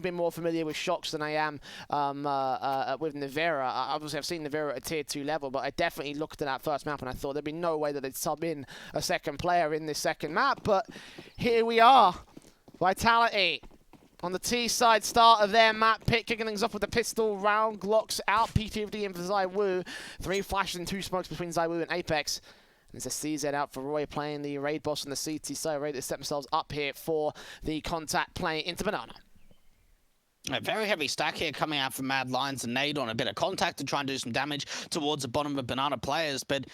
been more familiar with Shocks than I am with Nivera. Obviously, I've seen Nivera at a tier 2 level, but I definitely looked at that first map and I thought there'd be no way that they'd sub in a second player in this second map. But here we are. Vitality on the T side, start of their map pick, kicking things off with the pistol round, Glocks out, P2D in for ZywOo. 3 flashes and 2 smokes between ZywOo and Apex. There's a CZ out for Roy playing the raid boss on the CT side. Raid to set themselves up here for the contact play into Banana. A very heavy stack here coming out from Mad Lions and Nade on a bit of contact to try and do some damage towards the bottom of Banana players. But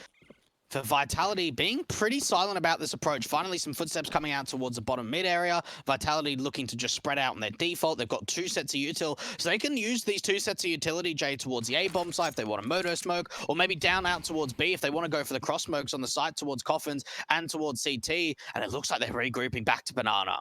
for Vitality, being pretty silent about this approach. Finally, some footsteps coming out towards the bottom mid area. Vitality looking to just spread out on their default. They've got 2 sets of util, so they can use these 2 sets of utility, Jay, towards the A-bomb site if they want a moto smoke, or maybe down out towards B if they want to go for the cross smokes on the site towards Coffins and towards CT. And it looks like they're regrouping back to Banana.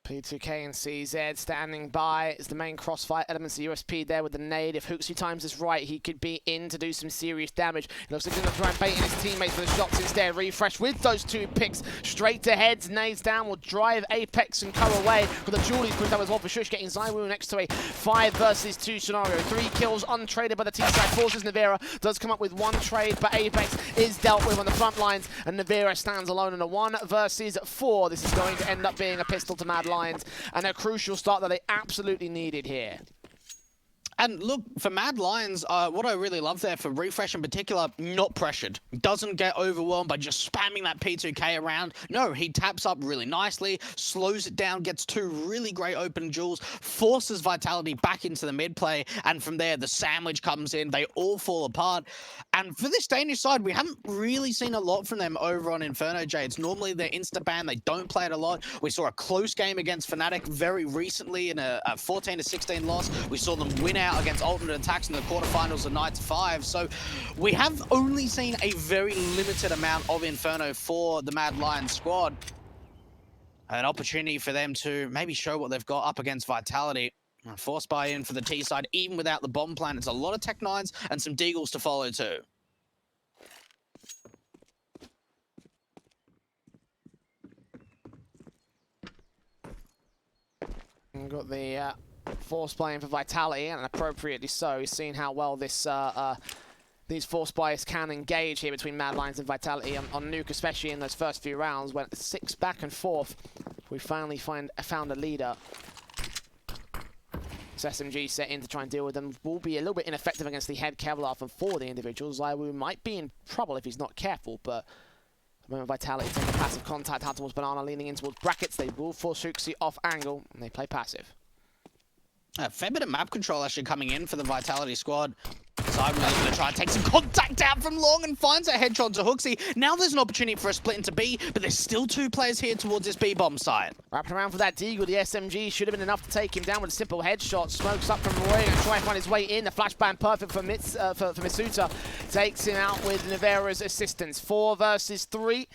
P2K and CZ standing by as the main crossfire elements of USP there with the nade. If Hooksy times this right, he could be in to do some serious damage. It looks like he's going to try and bait in his teammates for the shots instead. Refresh with those 2 picks straight to heads. Nades down will drive Apex and Co away. But the Julie's put up as well for Shush, getting ZywOo next to a 5 versus 2 scenario. 3 kills untraded by the T side. Forces Nivera does come up with 1 trade, but Apex is dealt with on the front lines, and Nivera stands alone in a 1 versus 4. This is going to end up being a pistol to Mad Lions. And a crucial start that they absolutely needed here. And look, for Mad Lions, what I really love there for Refresh in particular, not pressured. Doesn't get overwhelmed by just spamming that P2K around. No, he taps up really nicely, slows it down, gets 2 really great open jewels, forces Vitality back into the mid play, and from there, the sandwich comes in. They all fall apart. And for this Danish side, we haven't really seen a lot from them over on Inferno, Jay. It's normally their insta-ban. They don't play it a lot. We saw a close game against Fnatic very recently in a 14-16 loss. We saw them win out against Ultimate Attacks in the quarterfinals of 9-5. So we have only seen a very limited amount of Inferno for the Mad Lions squad. An opportunity for them to maybe show what they've got up against Vitality. Force buy in for the T side, even without the bomb plan. It's a lot of Tech 9s and some Deagles to follow too. We've got the force playing for Vitality, and appropriately so. We've seen how well this these force buys can engage here between Mad Lions and Vitality on Nuke, especially in those first few rounds. Went 6 back and forth. We finally found a leader. This SMG set in to try and deal with them will be a little bit ineffective against the head Kevlar from 4 of the individuals. ZywOo might be in trouble if he's not careful, but the moment Vitality take a passive contact out towards Banana, leaning in towards brackets, they will force Hooksy off angle, and they play passive. A fair bit of map control actually coming in for the Vitality squad. ZywOo's going to try and take some contact out from long and finds a headshot to Hooksy. Now there's an opportunity for a split into B, but there's still 2 players here towards this B-bomb site. Wrapping around for that Deagle, the SMG should have been enough to take him down with a simple headshot. Smokes up from Roy and try and find his way in. The flashbang perfect for Misuta. Takes him out with Nivera's assistance. 4 versus 3.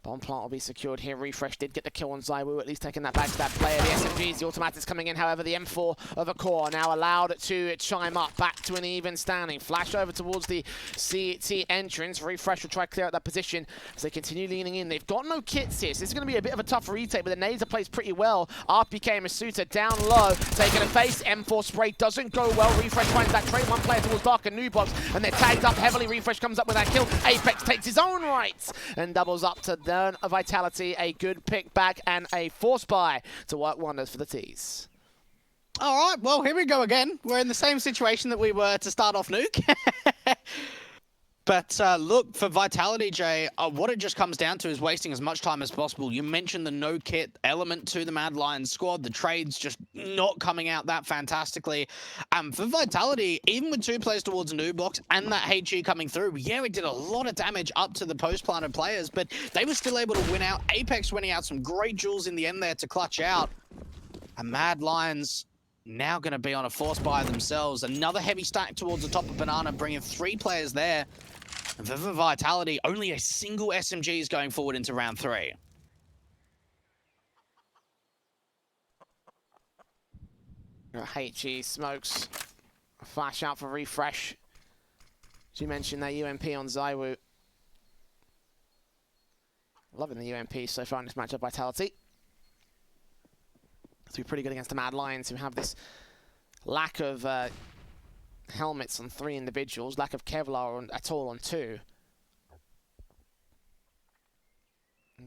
Bomb plant will be secured here. Refresh did get the kill on ZywOo, at least taking that back to that player. The SMGs, the automatics coming in, however, the M4 of a core now allowed to chime up, back to an even standing. Flash over towards the CT entrance. Refresh will try to clear out that position as they continue leaning in. They've got no kits here, so this is going to be a bit of a tough retake, but the nades are placed pretty well. RPK Masuta down low, taking a face. M4 spray doesn't go well. Refresh finds that trade, 1 player towards Dark and Nubox, and they're tagged up heavily. Refresh comes up with that kill. Apex takes his own rights and doubles up to a Vitality, a good pick back, and a force buy to work wonders for the T's. All right, well, here we go again. We're in the same situation that we were to start off Nuke. But look, for Vitality, Jay, what it just comes down to is wasting as much time as possible. You mentioned the no-kit element to the Mad Lions squad. The trades just not coming out that fantastically. For Vitality, even with 2 players towards a new box and that HG coming through, yeah, it did a lot of damage up to the post-planted players, but they were still able to win out. Apex winning out some great jewels in the end there to clutch out. And Mad Lions now going to be on a force buy themselves. Another heavy stack towards the top of Banana, bringing 3 players there. And for Vitality, only a single SMG is going forward into round 3. HG smokes. Flash out for Refresh. As you mentioned, that UMP on ZywOo. Loving the UMP so far in this matchup, Vitality. be pretty good against the Mad Lions, who have this lack of helmets on 3 individuals, lack of Kevlar at all on 2.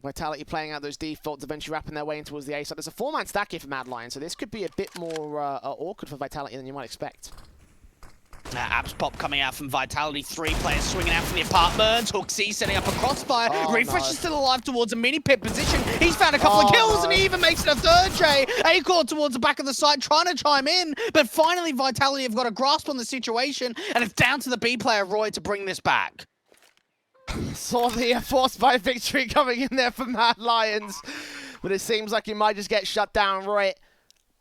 Vitality playing out those defaults, eventually wrapping their way in towards the A side. There's a 4-man stack here for Mad Lions, so this could be a bit more awkward for Vitality than you might expect. Apps pop coming out from Vitality. 3 players swinging out from the apartments. Hooksy setting up a crossfire. Refresh is still alive towards a mini pit position. He's found a couple of kills and he even makes it a 3rd, Jay. Acorn towards the back of the site trying to chime in. But finally, Vitality have got a grasp on the situation and it's down to the B player, Roy, to bring this back. Saw the forced by victory coming in there for Mad Lions. But it seems like he might just get shut down, Roy.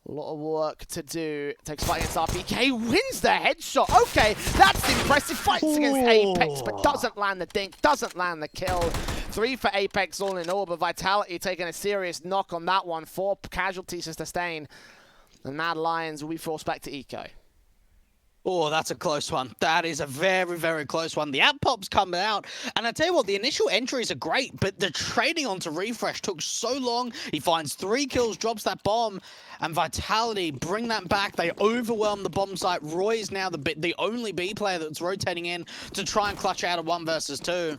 A lot of work to do. Takes fight against RPK, wins the headshot. Okay, that's impressive. Fights against Apex, but doesn't land the dink, doesn't land the kill. 3 for Apex all in all, but Vitality taking a serious knock on that one. 4 casualties to sustain. And Mad Lions will be forced back to Eco. Oh, that's a close one. That is a very, very close one. The app pop's coming out, and I tell you what, the initial entries are great, but the trading onto Refresh took so long. He finds 3 kills, drops that bomb, and Vitality bring that back. They overwhelm the bomb site. Roy is now the only B player that's rotating in to try and clutch out a 1 versus 2.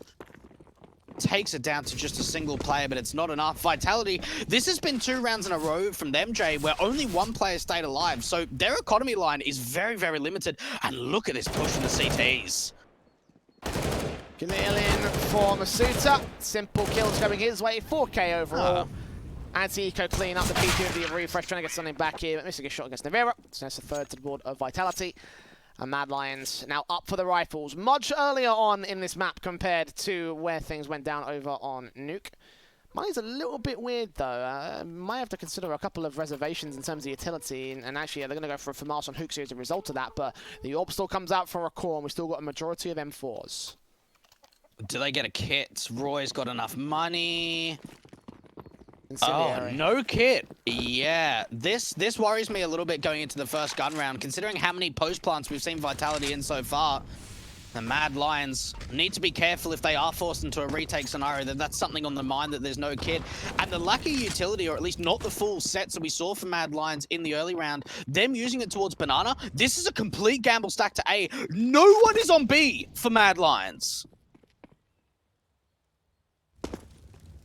Takes it down to just a single player, but it's not enough. Vitality, this has been 2 rounds in a row from them, Jay, where only 1 player stayed alive. So their economy line is very, very limited. And look at this push from the CTs. Chameleon for Masuta. Simple kills coming his way. 4K overall. Anti-Eco clean up the P2 of the Refresh, trying to get something back here, but missing a shot against Navera. So that's the 3rd to the board of Vitality. And Mad Lions now up for the rifles much earlier on in this map compared to where things went down over on Nuke. Mine's a little bit weird though. Might have to consider a couple of reservations in terms of utility, and actually they're going to go for a FAMAS on Hooksy as a result of that, but the Orb still comes out for a core and we've still got a majority of M4s. Do they get a kit? Roy's got enough money. Oh, no kit. Yeah, this worries me a little bit going into the first gun round, considering how many post plants we've seen Vitality in so far. The Mad Lions need to be careful if they are forced into a retake scenario, that that's something on the mind, that there's no kit. And the lack of utility, or at least not the full sets that we saw from Mad Lions in the early round, them using it towards Banana, this is a complete gamble stack to A. No one is on B for Mad Lions.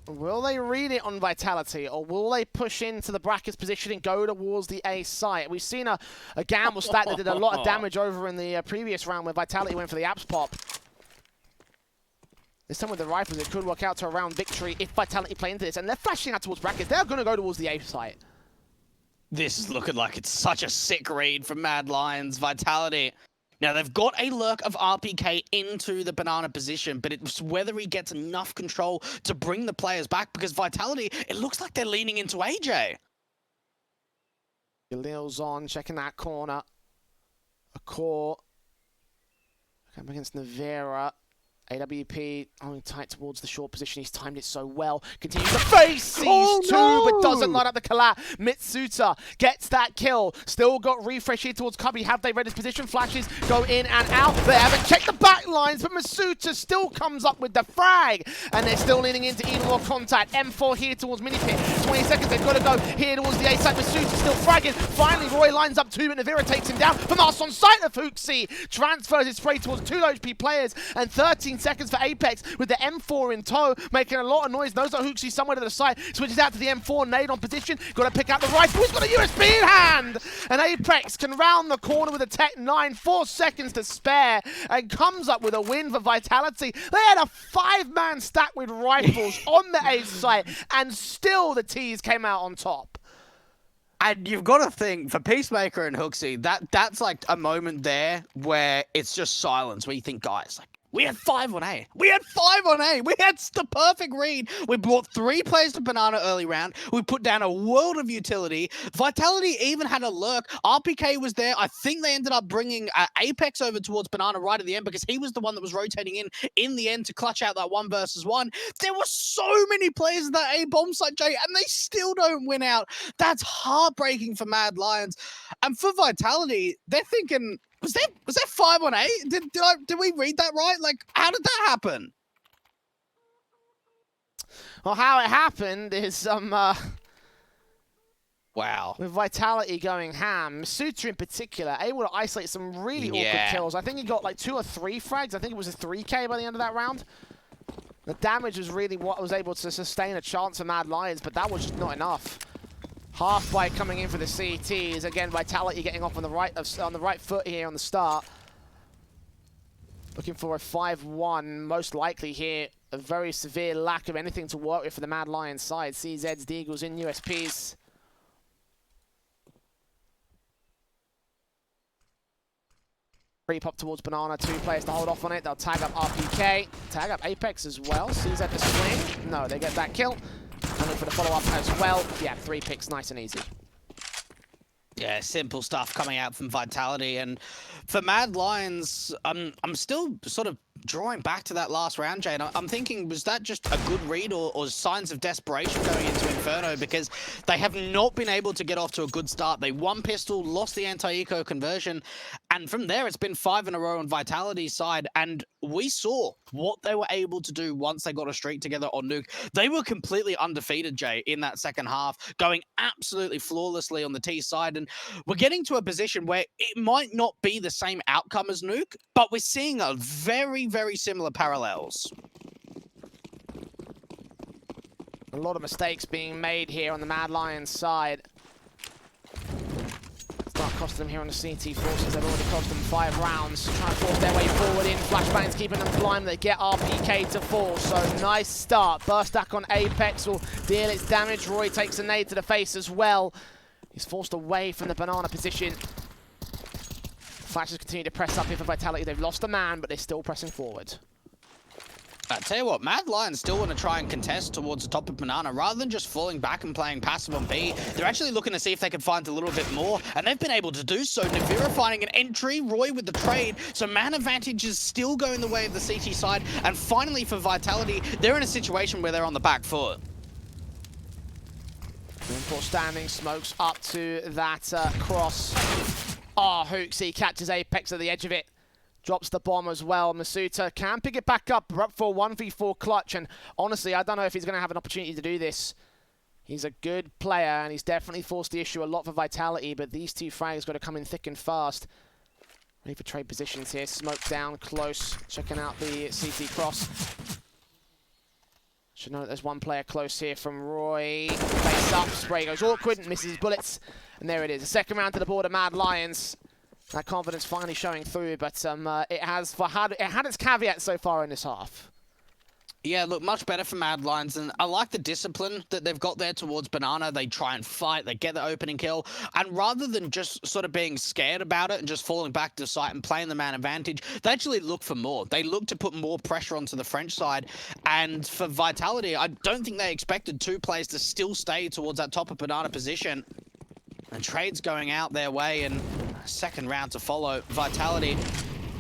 Will they read it on Vitality, or will they push into the brackets position and go towards the A site? We've seen a gamble stack that did a lot of damage over in the previous round where Vitality went for the apps pop. This time with the rifles, it could work out to a round victory if Vitality play into this. And they're flashing out towards brackets. They're going to go towards the A site. This is looking like it's such a sick read from Mad Lions. Vitality. Now, they've got a lurk of RPK into the Banana position, but it's whether he gets enough control to bring the players back, because Vitality, it looks like they're leaning into AJ. Galil's on, checking that corner. A core. Up against Navera. AWP only tight towards the short position. He's timed it so well. Continues to face. Sees 2, but doesn't line up the collab. Mitsuta gets that kill. Still got Refresh here towards Cubby. Have they read his position? Flashes go in and out. They haven't checked the back lines, but Mitsuta still comes up with the frag. And they're still leaning into even more contact. M4 here towards Minipit. 20 seconds. They've got to go here towards the A side. Mitsuta still fragging. Finally, Roy lines up 2, but Navira takes him down. FAMAS on sight of Hooksy. Transfers his spray towards 2 HP players. And 13 seconds for Apex with the M4 in tow, making a lot of noise. Knows that Hooksy somewhere to the side, switches out to the M4, nade on position, got to pick out the rifle. He's got a USB in hand, and Apex can round the corner with a Tech 9, 4 seconds to spare, and comes up with a win for Vitality. They had a 5-man stack with rifles on the A site, and still the T's came out on top. And you've got to think, for Peacemaker and Hooksy, that's like a moment there where it's just silence, where you think, guys, like, we had 5 on A. We had 5 on A. We had the perfect read. We brought 3 players to Banana early round. We put down a world of utility. Vitality even had a lurk. RPK was there. I think they ended up bringing Apex over towards Banana right at the end, because he was the one that was rotating in the end to clutch out that 1 versus 1. There were so many players in that A bomb site, Jay, and they still don't win out. That's heartbreaking for Mad Lions. And for Vitality, they're thinking, was that 5 on A? Did we read that right? Like, how did that happen? Well, how it happened is Wow. With Vitality going ham, Suter in particular, able to isolate some really awkward kills. I think he got like 2 or 3 frags. I think it was a 3K by the end of that round. The damage was really what was able to sustain a chance for Mad Lions, but that was just not enough. Half by coming in for the CTs. Again, Vitality getting off on the right foot here on the start. Looking for a 5-1, most likely here. A very severe lack of anything to work with for the Mad Lions side. CZs, Deagles in USPs. Creep up towards Banana, 2 players to hold off on it. They'll tag up RPK, tag up Apex as well. CZ the swing. No, they get that kill. And look for the follow-up as well. Yeah, 3 picks, nice and easy. Yeah, simple stuff coming out from Vitality. And for Mad Lions, I'm still sort of drawing back to that last round, Jay. And I'm thinking, was that just a good read or signs of desperation going into Inferno? Because they have not been able to get off to a good start. They won pistol, lost the anti-eco conversion. And from there, it's been 5 in a row on Vitality's side. And we saw what they were able to do once they got a streak together on Nuke. They were completely undefeated, Jay, in that second half, going absolutely flawlessly on the T side. And we're getting to a position where it might not be the same outcome as Nuke, but we're seeing a very similar parallels. A lot of mistakes being made here on the Mad Lions side. Start costing them here on the CT forces. They've already cost them 5 rounds. Trying to force their way forward in. Flashbang's keeping them blind. They get RPK to fall. So nice start. Burst stack on Apex will deal its damage. Roy takes a nade to the face as well. He's forced away from the banana position. Flashes continue to press up here for Vitality. They've lost a man, but they're still pressing forward. I tell you what, Mad Lions still want to try and contest towards the top of Banana. Rather than just falling back and playing passive on B, they're actually looking to see if they can find a little bit more, and they've been able to do so. Navira finding an entry, Roy with the trade, so man advantage is still going the way of the CT side, and finally for Vitality, they're in a situation where they're on the back foot. Import standing, smokes up to that cross. Oh, Hooksy catches Apex at the edge of it. Drops the bomb as well. Masuta can pick it back up. We're up for 1v4 clutch. And honestly, I don't know if he's going to have an opportunity to do this. He's a good player, and he's definitely forced the issue a lot for Vitality. But these 2 frags got to come in thick and fast. Ready for trade positions here. Smoke down close. Checking out the CT cross. Should know that there's 1 player close here from Roy. Face up. Spray goes awkward. Misses his bullets. And there it is. A second round to the board of Mad Lions. That confidence finally showing through, but it had its caveats so far in this half. Yeah, look, much better for Mad Lions, and I like the discipline that they've got there towards Banana. They try and fight, they get the opening kill, and rather than just sort of being scared about it and just falling back to site and playing the man advantage, they actually look for more. They look to put more pressure onto the French side, and for Vitality, I don't think they expected 2 players to still stay towards that top of Banana position. And trades going out their way, and second round to follow. Vitality,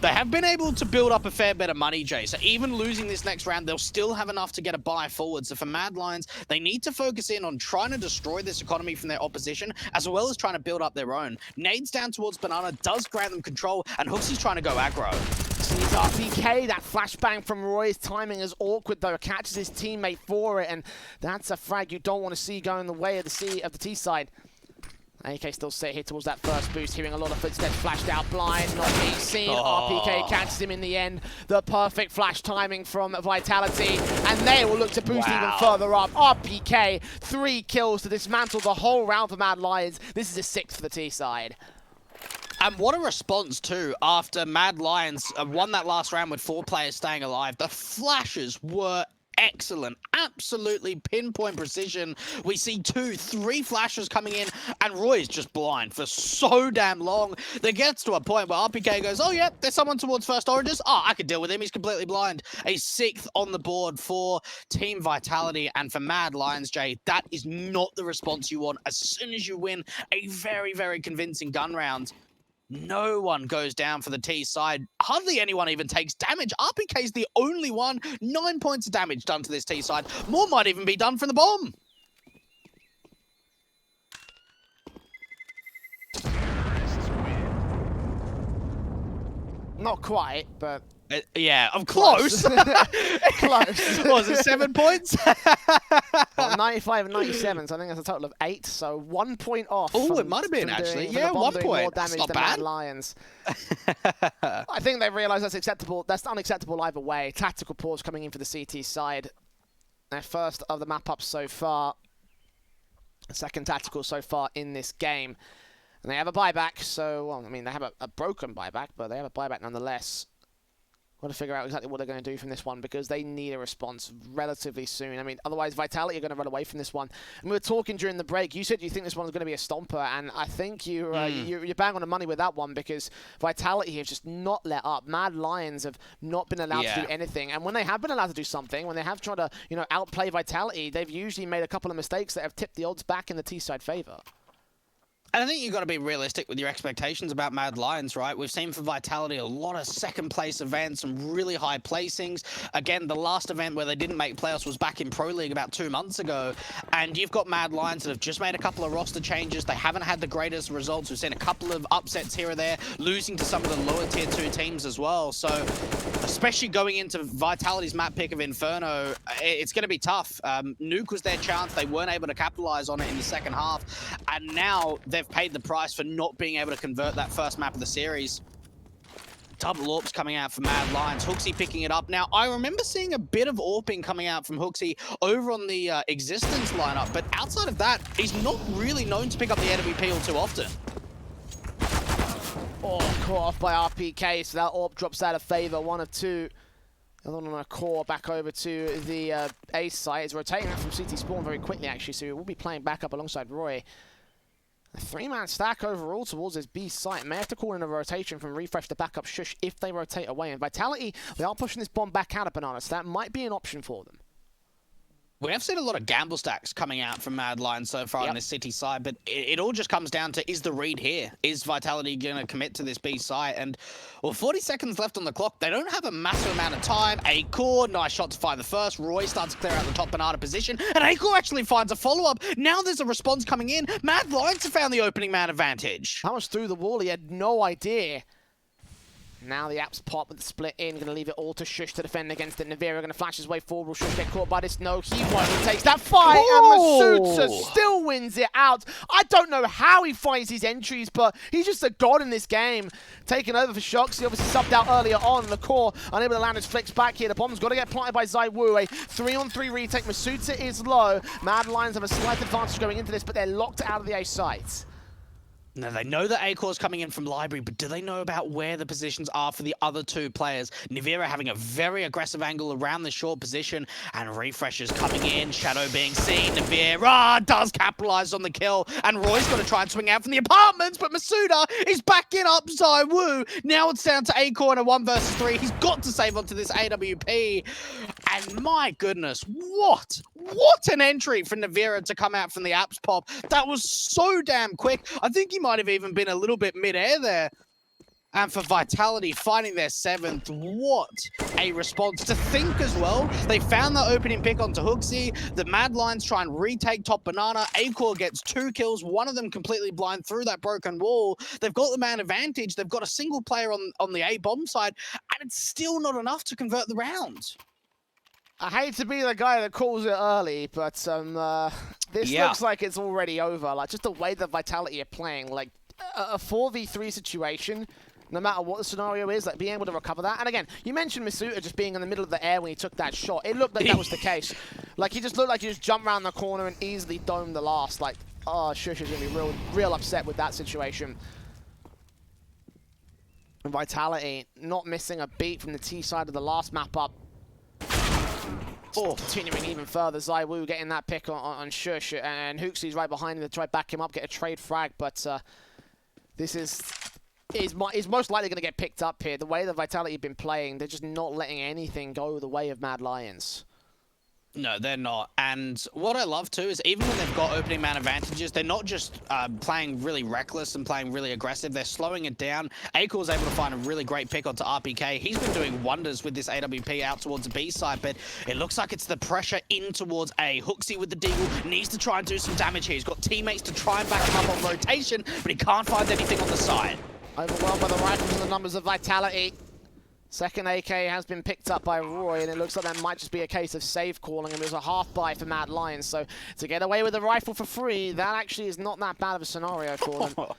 they have been able to build up a fair bit of money, Jay. So even losing this next round, they'll still have enough to get a buy forward. So for Mad Lions, they need to focus in on trying to destroy this economy from their opposition, as well as trying to build up their own. Nades down towards Banana does grant them control, and Hooksy's trying to go aggro. Sees RPK, that flashbang from Roy's timing is awkward though. Catches his teammate for it, and that's a frag you don't want to see going the way of the T side. AK still set here towards that first boost, hearing a lot of footsteps, flashed out blind, not being seen. RPK catches him in the end. The perfect flash timing from Vitality, and they will look to boost even further up. RPK, 3 kills to dismantle the whole round for Mad Lions. This is a 6th for the T side. And what a response too, after Mad Lions won that last round with 4 players staying alive. The flashes were excellent, absolutely pinpoint precision. We see 2, 3 flashes coming in, and Roy's just blind for so damn long. There gets to a point where RPK goes, oh yeah, there's someone towards first oranges. Oh, I could deal with him, he's completely blind. A 6th on the board for Team Vitality, and for Mad Lions, Jay, that is not the response you want. As soon as you win a very convincing gun round, no one goes down for the T side. Hardly anyone even takes damage. RPK's the only one. 9 points of damage done to this T side. More might even be done from the bomb. Not quite, but... yeah, I'm close. Close. What was it, 7 points? 95 and 97, so I think that's a total of 8. So 1 point off. Oh, it might have been actually. Yeah, 1 point. More damage That's not than bad. Mad Lions. I think they realise that's acceptable. That's unacceptable either way. Tactical pause coming in for the CT side. Their first of the map ups so far. Second tactical so far in this game. And they have a buyback, so, well, I mean, they have a broken buyback, but they have a buyback nonetheless. Got to figure out exactly what they're going to do from this one because they need a response relatively soon. I mean, otherwise, Vitality are going to run away from this one. And we were talking during the break. You said you think this one's going to be a stomper, and I think you're bang on the money with that one because Vitality have just not let up. Mad Lions have not been allowed to do anything, and when they have been allowed to do something, when they have tried to, you know, outplay Vitality, they've usually made a couple of mistakes that have tipped the odds back in the T-side favor. And I think you've got to be realistic with your expectations about Mad Lions, right? We've seen for Vitality a lot of second-place events, some really high placings. Again, the last event where they didn't make playoffs was back in Pro League about 2 months ago. And you've got Mad Lions that have just made a couple of roster changes. They haven't had the greatest results. We've seen a couple of upsets here or there, losing to some of the lower tier 2 teams as well. So, especially going into Vitality's map pick of Inferno, it's going to be tough. Nuke was their chance. They weren't able to capitalize on it in the second half. And now they've paid the price for not being able to convert that first map of the series. Double AWPs coming out for Mad Lions. Hooksy picking it up. Now, I remember seeing a bit of AWPing coming out from Hooksy over on the Existence lineup, but outside of that, he's not really known to pick up the AWP all too often. Oh, caught off by RPK, so that AWP drops out of favor. 1 of 2. The other one on a core back over to the A site. Is rotating that from CT spawn very quickly, actually, so we'll be playing back up alongside Roy. A 3-man stack overall towards this B site. May have to call in a rotation from Refresh to back up Shush if they rotate away. And Vitality, they are pushing this bomb back out of Banana, so that might be an option for them. We have seen a lot of gamble stacks coming out from Mad Lions so far on this city side, but it all just comes down to, is the read here? Is Vitality going to commit to this B site? And, well, 40 seconds left on the clock. They don't have a massive amount of time. A-Core, nice shot to find the first. Roy starts to clear out the top Banana position, and A-Core actually finds a follow-up. Now there's a response coming in. Mad Lions have found the opening man advantage. How much through the wall? He had no idea. Now the apps pop with the split in. Going to leave it all to Shush to defend against it. Navira going to flash his way forward. Will Shush get caught by this? No, he won't. He takes that fight, and Masuta still wins it out. I don't know how he finds his entries, but he's just a god in this game. Taking over for Shox. He obviously subbed out earlier on. The core unable to land his flicks back here. The bomb's got to get planted by Zaiwu. A 3-on-3 retake. Masuta is low. Mad Lions have a slight advantage going into this, but they're locked out of the A site. Now, they know that A-Core's coming in from Library, but do they know about where the positions are for the other 2 players? Nivira having a very aggressive angle around the short position, and Refreshers coming in, Shadow being seen. Nivira does capitalize on the kill, and Roy's got to try and swing out from the apartments, but Masuda is backing up Zaiwu. Now it's down to A-Core in a 1 versus 3. He's got to save onto this AWP, and my goodness, what an entry for Nivira to come out from the apps pop. That was so damn quick. I think he might have even been a little bit mid-air there. And for Vitality, finding their 7th, what a response. To think as well, they found the opening pick onto Hooksy. The Mad Lions try and retake top Banana. A-Core gets 2 kills, one of them completely blind through that broken wall. They've got the man advantage. They've got a single player on the A-bomb side, and it's still not enough to convert the round. I hate to be the guy that calls it early, but this looks like it's already over. Like, just the way that Vitality are playing, like, a 4v3 situation, no matter what the scenario is, like, being able to recover that. And again, you mentioned Masuta just being in the middle of the air when he took that shot. It looked like that was the case. Like, he just looked like he just jumped around the corner and easily domed the last. Like, oh, Shush is going to be real upset with that situation. And Vitality not missing a beat from the T side of the last map up. Continuing even further, Zaiwu getting that pick on Shush, and Hooksy's right behind him to try to back him up, get a trade frag, but this is most likely going to get picked up here. The way that Vitality have been playing, they're just not letting anything go the way of Mad Lions. No, they're not. And what I love too is even when they've got opening man advantages, they're not just playing really reckless and playing really aggressive. They're slowing it down. A-Core's able to find a really great pick onto RPK. He's been doing wonders with this AWP out towards the B side, but it looks like it's the pressure in towards A. Hooksy with the deagle needs to try and do some damage here. He's got teammates to try and back him up on rotation, but he can't find anything on the side. Overwhelmed by the rifles and the numbers of Vitality. Second AK has been picked up by Roy, and it looks like that might just be a case of save calling, and it was a half buy for Mad Lions. So to get away with the rifle for free, that actually is not that bad of a scenario for them.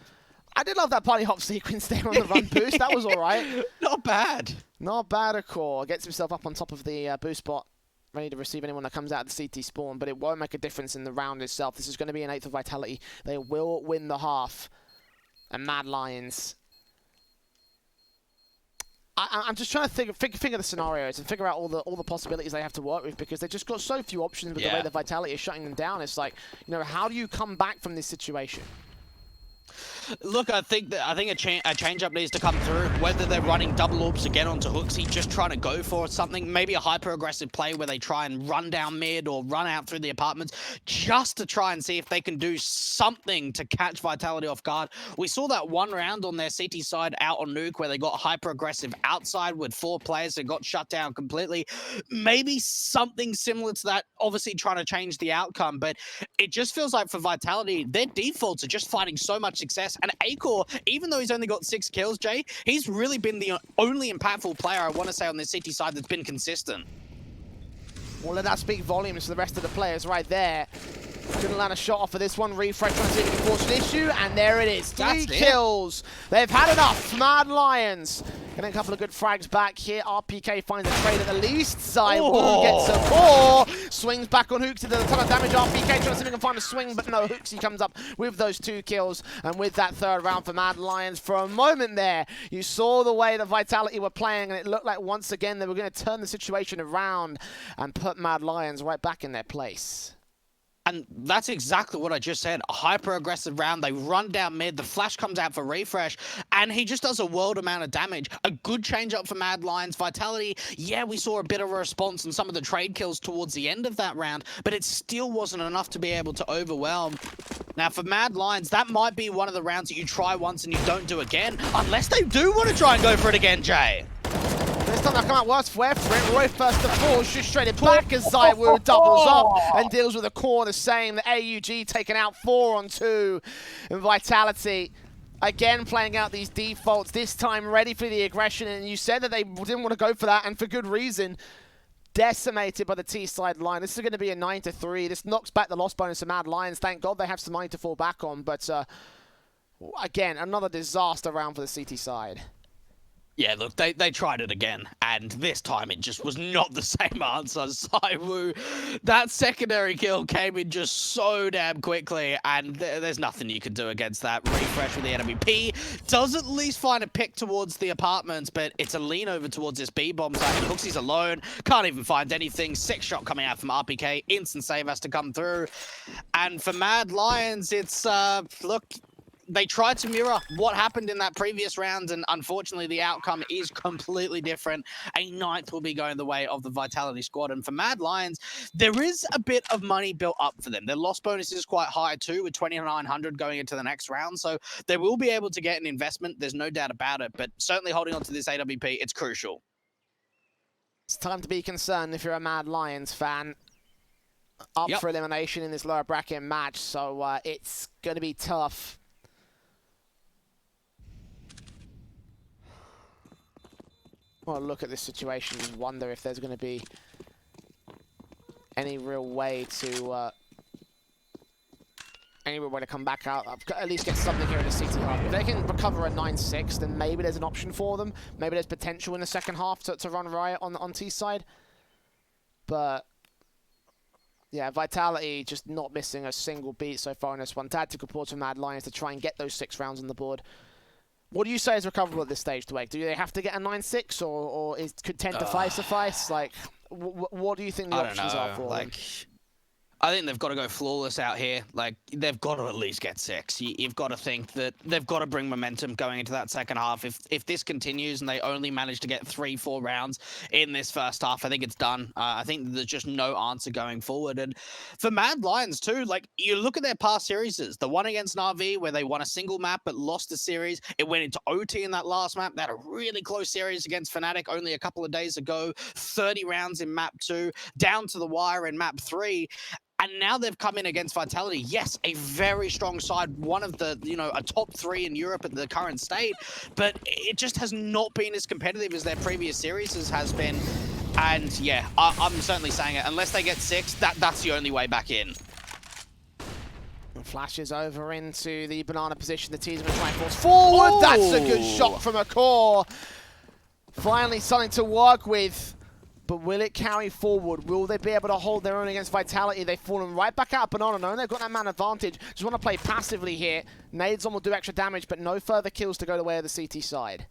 I did love that party hop sequence there on the run boost. That was all right. Not bad. Not bad at all. Gets himself up on top of the boost spot, ready to receive anyone that comes out of the CT spawn, but it won't make a difference in the round itself. This is going to be an 8th of Vitality. They will win the half. And Mad Lions... I'm just trying to figure the scenarios and figure out all the possibilities they have to work with, because they've just got so few options with the way the Vitality is shutting them down. It's like, you know, how do you come back from this situation? Look, I think a change-up needs to come through. Whether they're running double orbs again onto Hooksy, just trying to go for something, maybe a hyper-aggressive play where they try and run down mid or run out through the apartments, just to try and see if they can do something to catch Vitality off guard. We saw that one round on their CT side out on Nuke where they got hyper-aggressive outside with 4 players that got shut down completely. Maybe something similar to that, obviously trying to change the outcome, but it just feels like for Vitality, their defaults are just finding so much success. And Acor, even though he's only got 6 kills, Jay, he's really been the only impactful player, I want to say, on the CT side that's been consistent. Well, let that speak volumes to the rest of the players right there. Couldn't land a shot off of this one. Refresh trying to see if he can force an issue, and there it is. 3 kills. They've had enough. Mad Lions. Getting a couple of good frags back here. RPK finds a trade at the least. Zywoo gets a 4. Swings back on Hooksy. There's a ton of damage. RPK trying to see if he can find a swing, but no. Hooksy comes up with those 2 kills. And with that 3rd round for Mad Lions, for a moment there, you saw the way the Vitality were playing, and it looked like once again they were going to turn the situation around and put Mad Lions right back in their place. And that's exactly what I just said. A hyper-aggressive round. They run down mid. The flash comes out for refresh. And he just does a world amount of damage. A good change-up for Mad Lions. Vitality, yeah, we saw a bit of a response in some of the trade kills towards the end of that round. But it still wasn't enough to be able to overwhelm. Now, for Mad Lions, that might be one of the rounds that you try once and you don't do again. Unless they do want to try and go for it again, Jay. This time they'll come out worse for it. Roy first to fall, shoots straight it back as Zywoo doubles up and deals with a corner, same. The AUG taken out 4 on 2. And Vitality, again, playing out these defaults, this time ready for the aggression. And you said that they didn't want to go for that, and for good reason. Decimated by the T-side line. This is going to be a 9-3. This knocks back the loss bonus of Mad Lions. Thank God they have some money to fall back on. But, again, another disaster round for the CT side. Yeah, look, they tried it again, and this time it just was not the same answer. Zywoo, that secondary kill came in just so damn quickly, and there's nothing you can do against that. Refresh with the NWP does at least find a pick towards the apartments, but it's a lean over towards this B-bomb site. Hooksy's alone, can't even find anything. 6 shot coming out from RPK, instant save has to come through. And for Mad Lions, it's, look, they tried to mirror what happened in that previous round, and unfortunately the outcome is completely different. A 9th will be going the way of the Vitality squad. And for Mad Lions, there is a bit of money built up for them. Their loss bonus is quite high too, with 2,900 going into the next round. So they will be able to get an investment. There's no doubt about it, but certainly holding on to this AWP, it's crucial. It's time to be concerned if you're a Mad Lions fan. Up for elimination in this lower bracket match, so it's going to be tough. Well, look at this situation and wonder if there's going to be any real way to come back out. At least get something here in the CT half. If they can recover a 9-6, then maybe there's an option for them. Maybe there's potential in the second half to run riot on T side. But yeah, Vitality just not missing a single beat so far in this one. Tactical pause from Mad Lions to try and get those 6 rounds on the board. What do you say is recoverable at this stage, Dwayne? Do they have to get a 9-6, or could 10-5 suffice? Like, what do you think the options are for them? I think they've got to go flawless out here. Like, they've got to at least get 6. You've got to think that they've got to bring momentum going into that second half. If this continues and they only manage to get 3-4 rounds in this first half, I think it's done. I think there's just no answer going forward. And for Mad Lions too, like, you look at their past series, the one against Na'Vi where they won a single map but lost the series. It went into OT in that last map. They had a really close series against Fnatic only a couple of days ago. 30 rounds in map 2, down to the wire in map 3. And now they've come in against Vitality. Yes, a very strong side, one of the, a top 3 in Europe at the current state, but it just has not been as competitive as their previous series has been. And yeah, I'm certainly saying it. Unless they get 6, that's the only way back in. Flashes over into the banana position. The T's going to try and force forward. Oh! That's a good shot from a core. Finally something to work with. But will it carry forward? Will they be able to hold their own against Vitality? They've fallen right back out of Banana. No, they've got that man advantage. Just want to play passively here. Nades on will do extra damage, but no further kills to go the way of the CT side.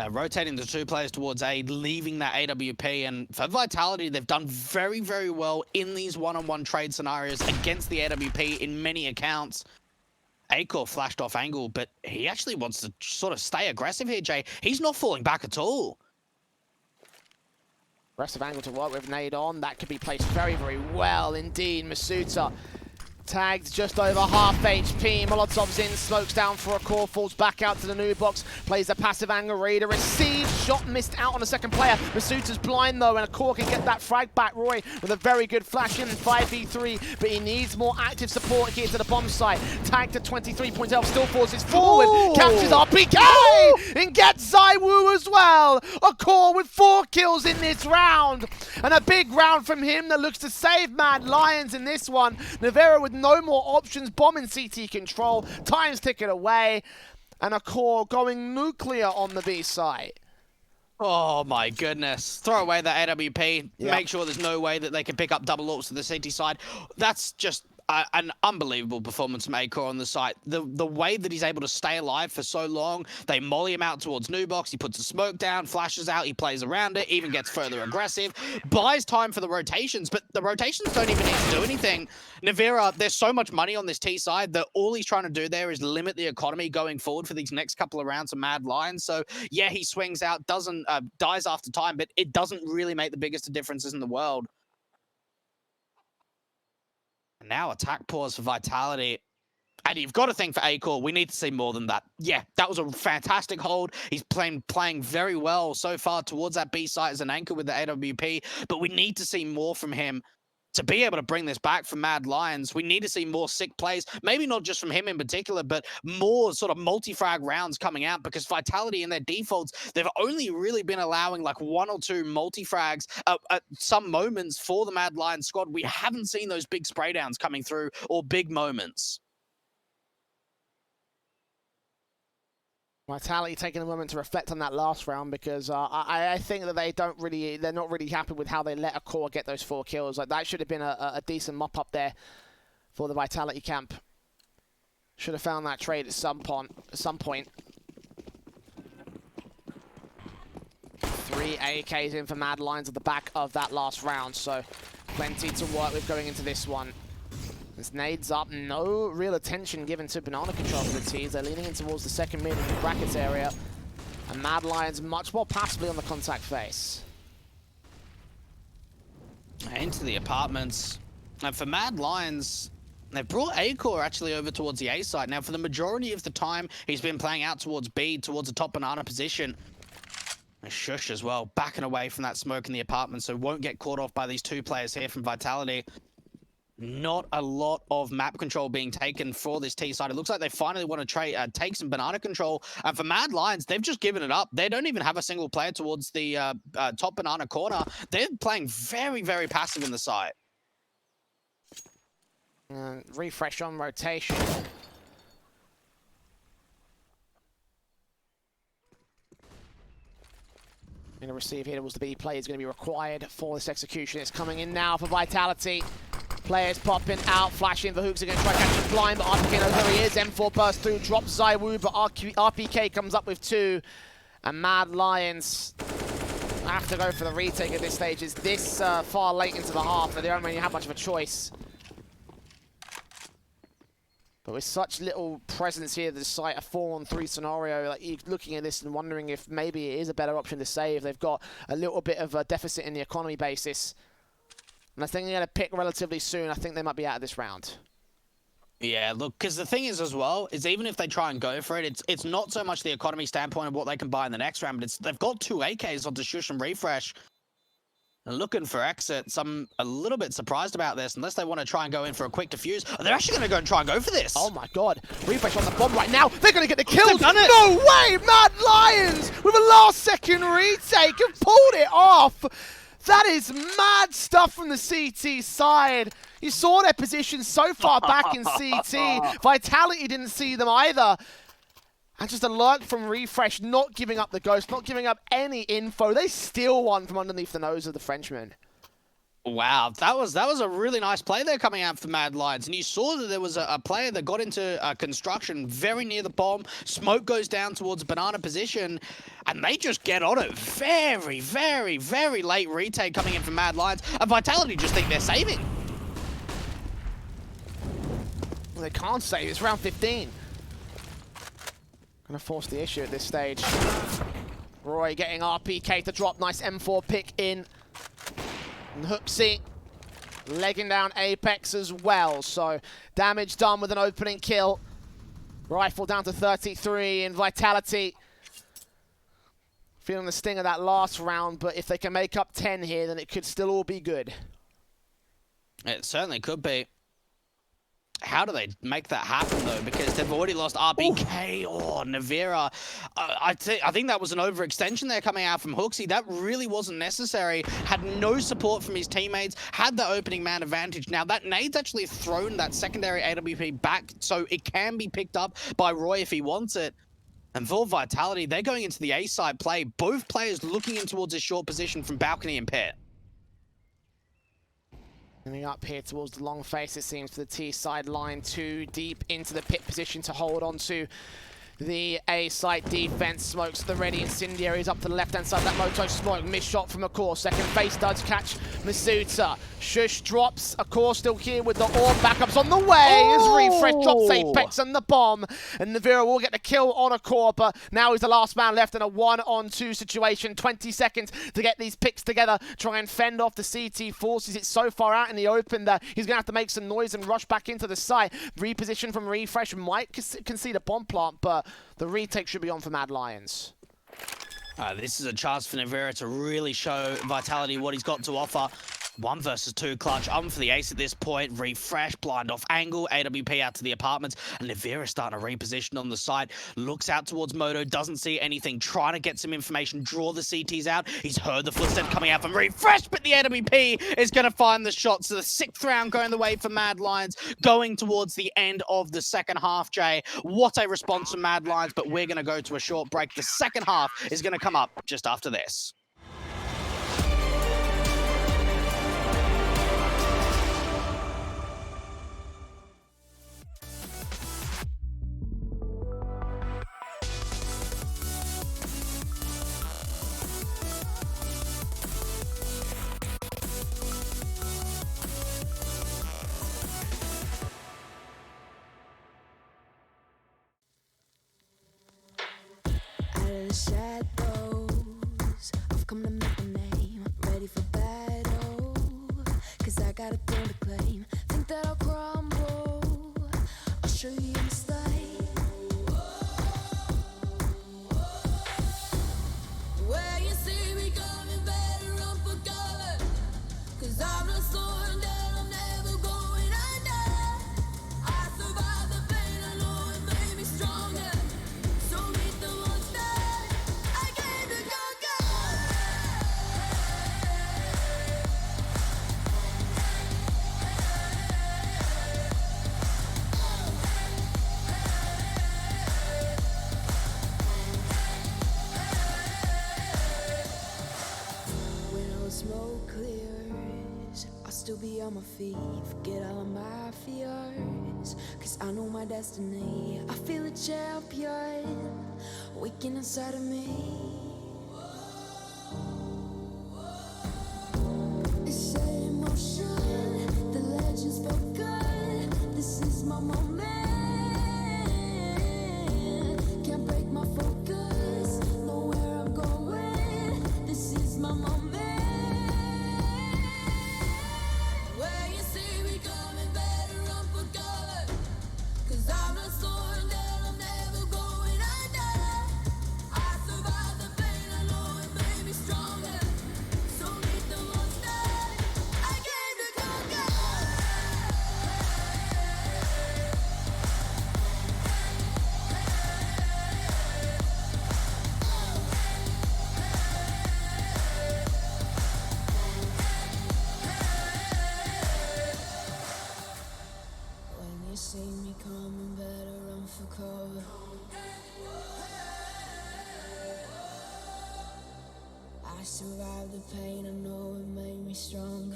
Rotating the 2 players towards A, leaving that AWP, and for Vitality, they've done very, very well in these one-on-one trade scenarios against the AWP in many accounts. Acor flashed off angle, but he actually wants to sort of stay aggressive here, Jay. He's not falling back at all. Aggressive angle to work with, nade on. That could be placed very, very well indeed. Masuta tagged just over half HP. Molotov's in, smokes down for a core, falls back out to the new box, plays a passive angle reader, receives, shot missed out on the second player. Masuta's blind though, and a core can get that frag back. Roy with a very good flash in 5v3, but he needs more active support here to the bomb site. Tagged to 23.0, still forces forward, captures RPK, and gets Zaiwu as well. A core with 4 kills in this round, and a big round from him that looks to save Mad Lions in this one. Nevera with no more options, bombing CT control, time's ticking away, and a core going nuclear on the B side. Oh my goodness. Throw away the AWP, yep. Make sure there's no way that they can pick up double ults to the CT side. That's just an unbelievable performance from Acor on the site. The way that he's able to stay alive for so long, they molly him out towards new box, he puts a smoke down, flashes out, he plays around it, even gets further aggressive, buys time for the rotations, but the rotations don't even need to do anything. Nevera, there's so much money on this T side that all he's trying to do there is limit the economy going forward for these next couple of rounds of Mad Lions. So yeah, he swings out, dies after time, but it doesn't really make the biggest of differences in the world. And now attack pause for Vitality. And you've got to think for Acor, we need to see more than that. Yeah, that was a fantastic hold. He's playing very well so far towards that B site as an anchor with the AWP. But we need to see more from him to be able to bring this back for Mad Lions. We need to see more sick plays. Maybe not just from him in particular, but more sort of multi-frag rounds coming out, because Vitality in their defaults, they've only really been allowing like 1 or 2 multi-frags at some moments for the Mad Lions squad. We haven't seen those big spray downs coming through or big moments. Vitality taking a moment to reflect on that last round, because I think that they're not really happy with how they let a core get those 4 kills. Like, that should have been a decent mop up there for the Vitality camp. Should have found that trade at some point. 3 AKs in for Mad Lions at the back of that last round, so plenty to work with going into this one. This nades up, no real attention given to banana control for the T's. They're leaning in towards the second mid in the brackets area. And Mad Lions much more passively on the contact face. Into the apartments. And for Mad Lions, they've brought Acor actually over towards the A side. Now, for the majority of the time, he's been playing out towards B, towards the top banana position. And Shush as well, backing away from that smoke in the apartment, so won't get caught off by these 2 players here from Vitality. Not a lot of map control being taken for this T side. It looks like they finally want to take some banana control. And for Mad Lions, they've just given it up. They don't even have a single player towards the top banana corner. They're playing very, very passive in the site. Refresh on rotation. Going to receive here was the B play is going to be required for this execution. It's coming in now for Vitality. Players popping out, flashing. The Hooks are going to try to catch him blind, but RPK knows where he is. M4 bursts through, drops Zaiwu, but RPK comes up with 2. And Mad Lions have to go for the retake at this stage. It's this far late into the half that they don't really have much of a choice. But with such little presence here at the site, a 4-on-3 scenario, like, you're looking at this and wondering if maybe it is a better option to save. They've got a little bit of a deficit in the economy basis. And I think they're going to pick relatively soon. I think they might be out of this round. Yeah, look, because the thing is as well, is even if they try and go for it, it's not so much the economy standpoint of what they can buy in the next round, but they've got 2 AKs onto Shush and Refresh. looking for exits. I'm a little bit surprised about this, unless they want to try and go in for a quick defuse. They're actually going to go and try and go for this. Oh my god. Refresh on the bomb right now. They're going to get the kills. They've done it. No way! Mad Lions with a last-second retake have pulled it off. That is mad stuff from the CT side. You saw their position so far back in CT. Vitality didn't see them either. And just a lurk from Refresh, not giving up the ghost, not giving up any info. They still won from underneath the nose of the Frenchman. Wow, that was a really nice play there coming out for Mad Lions. And you saw that there was a player that got into construction very near the bomb. Smoke goes down towards banana position, and they just get on it. Very, very, very late retake coming in from Mad Lions. And Vitality just think they're saving. Well, they can't save. It's round 15. Gonna force the issue at this stage. Roy getting RPK to drop. Nice M4 pick in. And Hooksy legging down Apex as well. So damage done with an opening kill. Rifle down to 33 in Vitality. Feeling the sting of that last round, but if they can make up 10 here, then it could still all be good. It certainly could be. How do they make that happen, though? Because they've already lost RBK or Navira. I think that was an overextension there coming out from Hooksy. That really wasn't necessary. Had no support from his teammates. Had the opening man advantage. Now, that nade's actually thrown that secondary AWP back, so it can be picked up by Roy if he wants it. And for Vitality, they're going into the A-side play. Both players looking in towards a short position from balcony and pit. Moving up here towards the long face, it seems, for the T side line, too deep into the pit position to hold on to the A side defense. Smokes the ready incendiaries up to the left hand side. That Moto Smoke, missed shot from Akor. Second face does catch Masuta. Shush drops. Akor still here with the orb. Backups on the way as Refresh drops Apex and the bomb. And Navira will get the kill on Akor, but now he's the last man left in a 1-on-2 situation. 20 seconds to get these picks together. Try and fend off the CT forces. It's so far out in the open that he's going to have to make some noise and rush back into the site. Reposition from Refresh might concede a bomb plant, but the retake should be on for Mad Lions. This is a chance for Navira to really show Vitality what he's got to offer. 1 versus 2 clutch. For the ace at this point. Refresh, blind off angle. AWP out to the apartments. And Navira starting to reposition on the side. Looks out towards Moto. Doesn't see anything. Trying to get some information. Draw the CTs out. He's heard the footstep coming out from Refresh. But the AWP is going to find the shot. So the 6th round going the way for Mad Lions. Going towards the end of the second half, Jay. What a response from Mad Lions. But we're going to go to a short break. The second half is going to come up just after this. Shadows, I've come to make a name, ready for battle, cause I got a thing to claim, think that I'll crumble, I'll show you in the slide, where you see me coming, better run for cover, cause I'm not slowing down, I'm never going under, I survived the pain, I know it made me stronger, so meet the monster. Smoke clears, I'll still be on my feet, forget all of my fears, cause I know my destiny, I feel a champion, waking inside of me. It's in motion, the legend's spoken, this is my moment, can't break my focus, know where I'm going, this is my moment. Monster. I survived the pain, I know it made me stronger.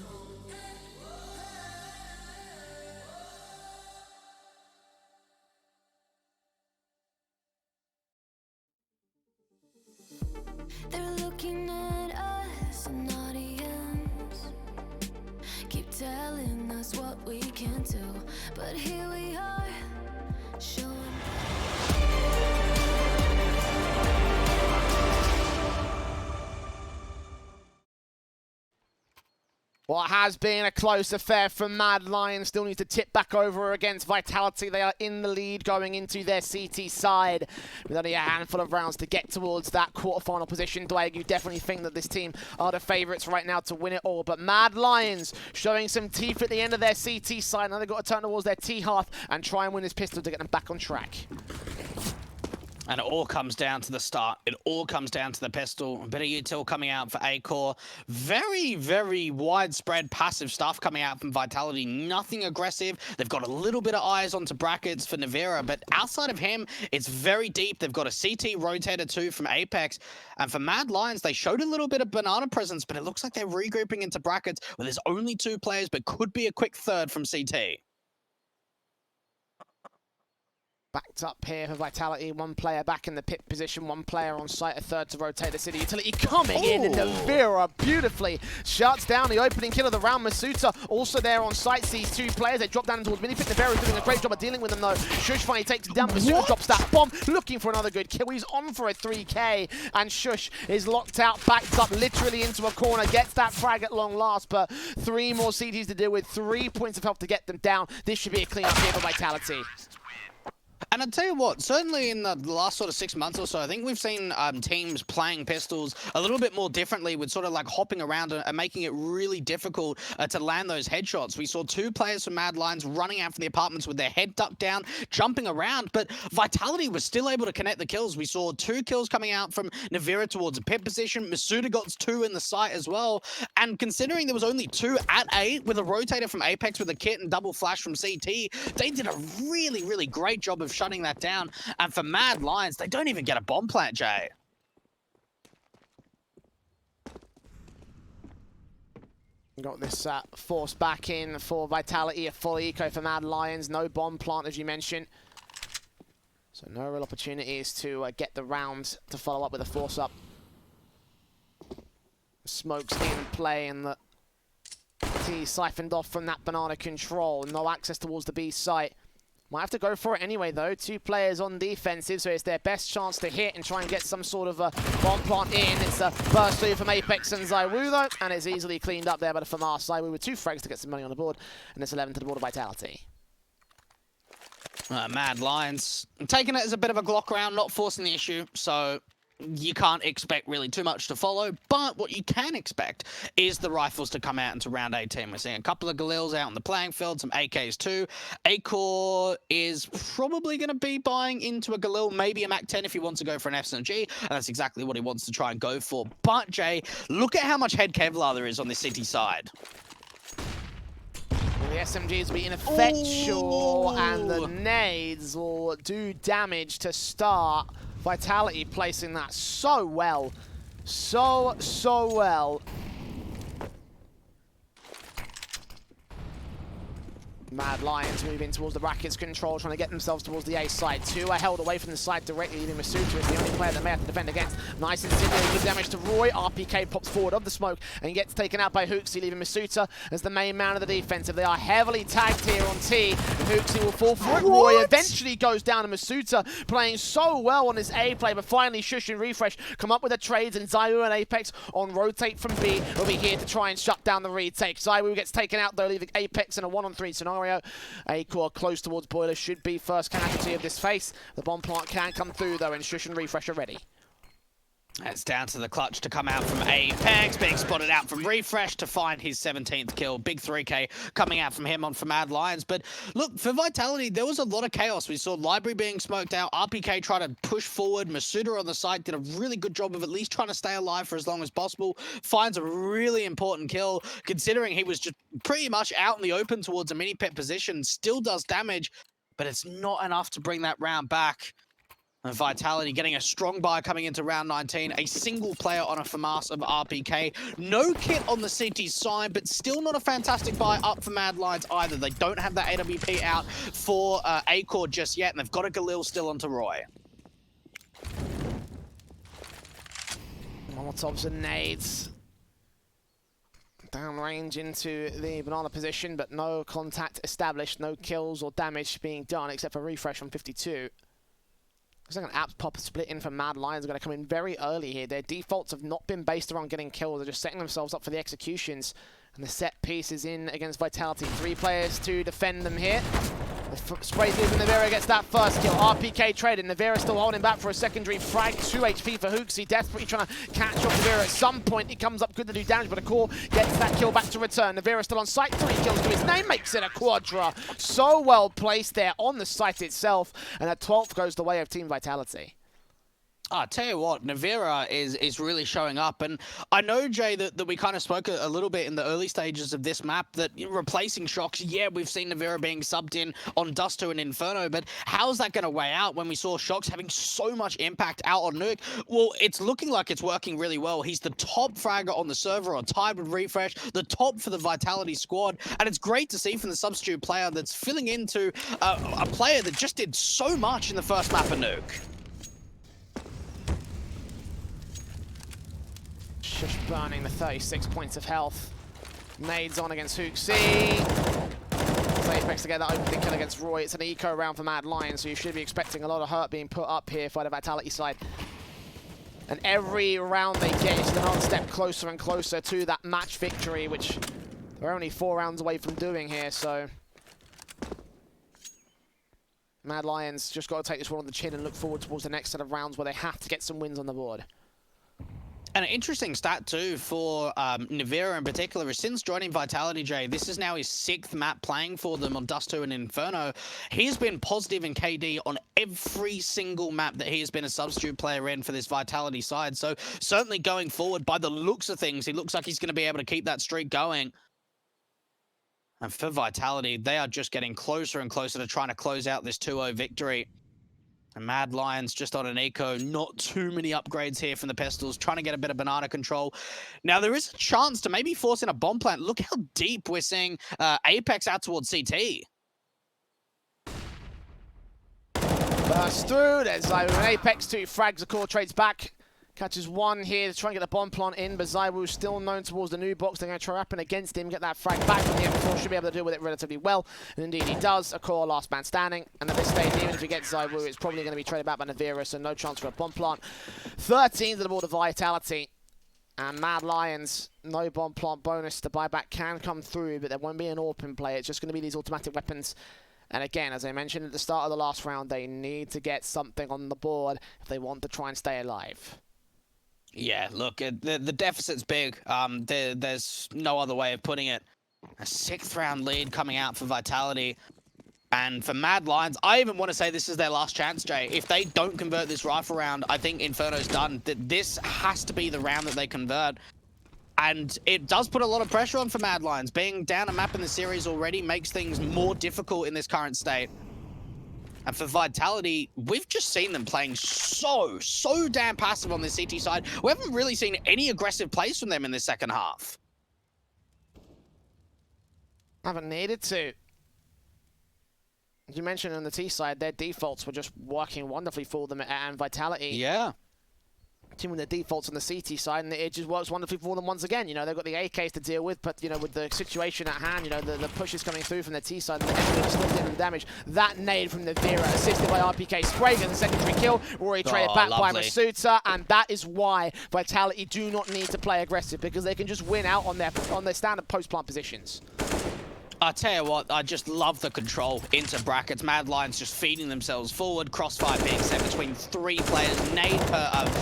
They're looking at us in audience, keep telling us what we can do, but here we are, showing. What has been a close affair from Mad Lions still needs to tip back over against Vitality. They are in the lead going into their CT side with only a handful of rounds to get towards that quarterfinal position. Dwayne, you definitely think that this team are the favourites right now to win it all, but Mad Lions showing some teeth at the end of their CT side. Now they've got to turn towards their T-Hearth and try and win this pistol to get them back on track. And it all comes down to the start. It all comes down to the pistol. A bit of util coming out for A-Core. Very, very widespread passive stuff coming out from Vitality. Nothing aggressive. They've got a little bit of eyes onto brackets for Navira, but outside of him, it's very deep. They've got a CT rotator too from Apex. And for Mad Lions, they showed a little bit of banana presence, but it looks like they're regrouping into brackets where there's only 2 players, but could be a quick third from CT. Backed up here for Vitality. 1 player back in the pit position, 1 player on site, a third to rotate the city. Utility coming in, and Navira beautifully shuts down the opening kill of the round. Masuta also there on site, sees 2 players. They drop down towards mini pit. Navira's doing a great job of dealing with them though. Shush finally takes it down. Masuta drops that bomb, looking for another good kill. He's on for a 3K, and Shush is locked out, backed up literally into a corner. Gets that frag at long last, but 3 more CTs to deal with. 3 points of health to get them down. This should be a clean up here for Vitality. And I'll tell you what, certainly in the last sort of 6 months or so, I think we've seen teams playing pistols a little bit more differently with sort of like hopping around and making it really difficult to land those headshots. We saw 2 players from Mad Lions running out from the apartments with their head ducked down, jumping around, but Vitality was still able to connect the kills. We saw 2 kills coming out from Navira towards a pit position. Masuda got 2 in the site as well. And considering there was only 2 at A with a rotator from Apex with a kit and double flash from CT, they did a really, really great job of shutting that down. And for Mad Lions, they don't even get a bomb plant, Jay. Got this force back in for Vitality, a full eco for Mad Lions, no bomb plant as you mentioned. So no real opportunities to get the round to follow up with a force up. Smoke's in play and the T siphoned off from that banana control. No access towards the B site. Might have to go for it anyway, though. 2 players on defensive, so it's their best chance to hit and try and get some sort of a bomb plant in. It's a burst through from Apex and Zaiwu, though, and it's easily cleaned up there by the Famar Zaiwu with 2 frags to get some money on the board, and it's 11 to the board of Vitality. Mad Lions taking it as a bit of a Glock round, not forcing the issue, so you can't expect really too much to follow, but what you can expect is the rifles to come out into round 18. We're seeing a couple of Galils out on the playing field, some AKs too. A-Core is probably going to be buying into a Galil, maybe a MAC-10 if he wants to go for an SMG, and that's exactly what he wants to try and go for. But, Jay, look at how much head Kevlar there is on this city side. Well, the SMGs will be ineffectual, and the nades will do damage to start. Vitality placing that so well. So well. Mad Lions moving towards the brackets control, trying to get themselves towards the A side. 2 are held away from the side directly, leaving Masuta is the only player that may have to defend against. Nice incendiary, good damage to Roy. RPK pops forward of the smoke and gets taken out by Hooksy, leaving Masuta as the main man of the defensive. They are heavily tagged here on T, and Hooksy will fall for it. Roy eventually goes down, and Masuta playing so well on his A play, but finally Shush and Refresh come up with the trades, and Zaiwu and Apex on rotate from B will be here to try and shut down the retake. Zaiwu gets taken out though, leaving Apex in a 1-on-3 scenario. A-Core close towards Boiler should be first casualty of this phase. The bomb plant can come through though, and Shush and Refresh are ready. It's down to the clutch to come out from Apex, being spotted out from Refresh to find his 17th kill. Big 3K coming out from him on for Mad Lions. But look, for Vitality, there was a lot of chaos. We saw Library being smoked out, RPK try to push forward, Masuda on the side did a really good job of at least trying to stay alive for as long as possible. Finds a really important kill, considering he was just pretty much out in the open towards a mini pit position. Still does damage, but it's not enough to bring that round back. And Vitality getting a strong buy coming into round 19. A single player on a FAMAS of RPK. No kit on the CT side, but still not a fantastic buy up for Mad Lions either. They don't have that AWP out for Acor just yet, and they've got a Galil still onto Roy. Molotovs and nades. Downrange into the banana position, but no contact established, no kills or damage being done except for refresh on 52. Looks like an apt pop split in from Mad Lions are going to come in very early here. Their defaults have not been based around getting kills. They're just setting themselves up for the executions. And the set piece is in against Vitality. 3 players to defend them here. The sprays in, and Navera gets that first kill. RPK traded. Navera still holding back for a secondary frag. 2 HP for Hooksy. Desperately trying to catch up Navera. At some point, he comes up good to do damage, but a core gets that kill back to return. Navera still on site. 3 kills to his name. Makes it a quadra. So well placed there on the site itself. And at 12th goes the way of Team Vitality. I tell you what, Navera is really showing up. And I know, Jay, that we kind of spoke a little bit in the early stages of this map that replacing Shox, yeah, we've seen Navera being subbed in on Dusto and Inferno, but how's that going to weigh out when we saw Shox having so much impact out on Nuke? Well, it's looking like it's working really well. He's the top fragger on the server, on tied with Refresh, the top for the Vitality squad, and it's great to see from the substitute player that's filling into a player that just did so much in the first map of Nuke. Shush burning the 36 points of health. Nades on against Hooksy. Apex to get that opening kill against Roy. It's an eco round for Mad Lions, so you should be expecting a lot of hurt being put up here for the Vitality side. And every round they get is another step closer and closer to that match victory, which they're only 4 rounds away from doing here, so Mad Lions just got to take this one on the chin and look forward towards the next set of rounds where they have to get some wins on the board. And an interesting stat, too, for Navera in particular is since joining Vitality, Jay, this is now his 6th map playing for them on Dusto and Inferno. He's been positive in KD on every single map that he has been a substitute player in for this Vitality side. So certainly going forward, by the looks of things, he looks like he's going to be able to keep that streak going. And for Vitality, they are just getting closer and closer to trying to close out this 2-0 victory. And Mad Lions just on an eco, not too many upgrades here from the Pistols, trying to get a bit of banana control. Now, there is a chance to maybe force in a bomb plant. Look how deep we're seeing Apex out towards CT. Burst through, there's an Apex 2 frags, the core trades back. Catches one here to try and get the bomb plant in, but Zywoo still known towards the new box. They're going to try rapping against him, get that frag back from the M4. Should be able to deal with it relatively well. And indeed he does. A core last man standing. And at this stage, even if he gets Zywoo, it's probably going to be traded back by Navera, so no chance for a bomb plant. 13 to the board of Vitality. And Mad Lions, no bomb plant bonus. The buyback can come through, but there won't be an AWP play. It's just going to be these automatic weapons. And again, as I mentioned at the start of the last round, they need to get something on the board if they want to try and stay alive. Yeah, look, the deficit's big. There's no other way of putting it. A 6th round lead coming out for Vitality. And for Mad Lions, I even want to say this is their last chance, Jay. If they don't convert this rifle round, I think Inferno's done. This has to be the round that they convert. And it does put a lot of pressure on for Mad Lions. Being down a map in the series already makes things more difficult in this current state. And for Vitality, we've just seen them playing so damn passive on the CT side. We haven't really seen any aggressive plays from them in the second half. Haven't needed to. As you mentioned on the T side, their defaults were just working wonderfully for them, and Vitality. Yeah. Team with their defaults on the CT side, and it just works wonderfully for them once again. You know, they've got the AKs to deal with, but, you know, with the situation at hand, you know, the pushes coming through from the T side, and the F still dealing with damage. That nade from Navera, assisted by RPK Spray, gets the secondary kill. Rory traded back by Masuta, and that is why Vitality do not need to play aggressive, because they can just win out on their standard post-plant positions. I tell you what, I just love the control into brackets. Mad Lions just feeding themselves forward. Crossfire being set between 3 players. Nade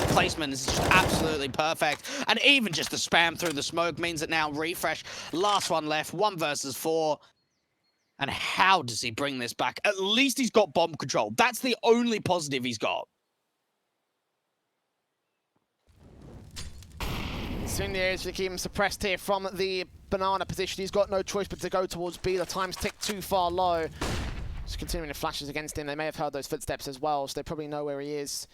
placement is just absolutely perfect. And even just the spam through the smoke means that now Refresh, last one left, 1 versus 4. And how does he bring this back? At least he's got bomb control. That's the only positive he's got. Swing the areas to keep him suppressed here from the banana position. He's got no choice but to go towards B. The time's ticked too far low. Just continuing the flashes against him. They may have heard those footsteps as well, so they probably know where he is.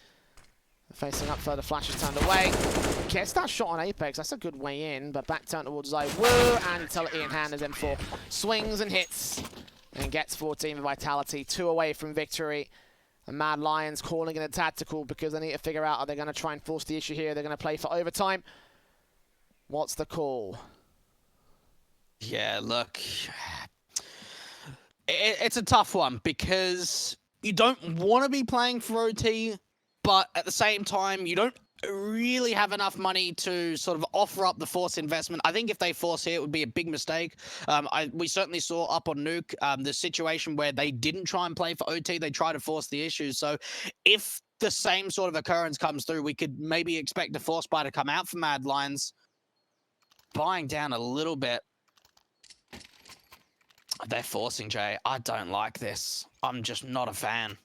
Facing up further, flashes turned away. Gets that shot on Apex. That's a good way in, but back turn towards ZywOo, and utility in hand as M4 swings and hits and gets 14 Vitality. 2 away from victory. The Mad Lions calling it a tactical because they need to figure out, are they going to try and force the issue here? They're going to play for overtime. What's the call? Yeah, look, it's a tough one because you don't want to be playing for OT, but at the same time, you don't really have enough money to sort of offer up the force investment. I think if they force here, it would be a big mistake. We certainly saw up on Nuke the situation where they didn't try and play for OT. They tried to force the issue. So if the same sort of occurrence comes through, we could maybe expect a force buy to come out for Mad Lions. Buying down a little bit. They're forcing, Jay. I don't like this. I'm just not a fan.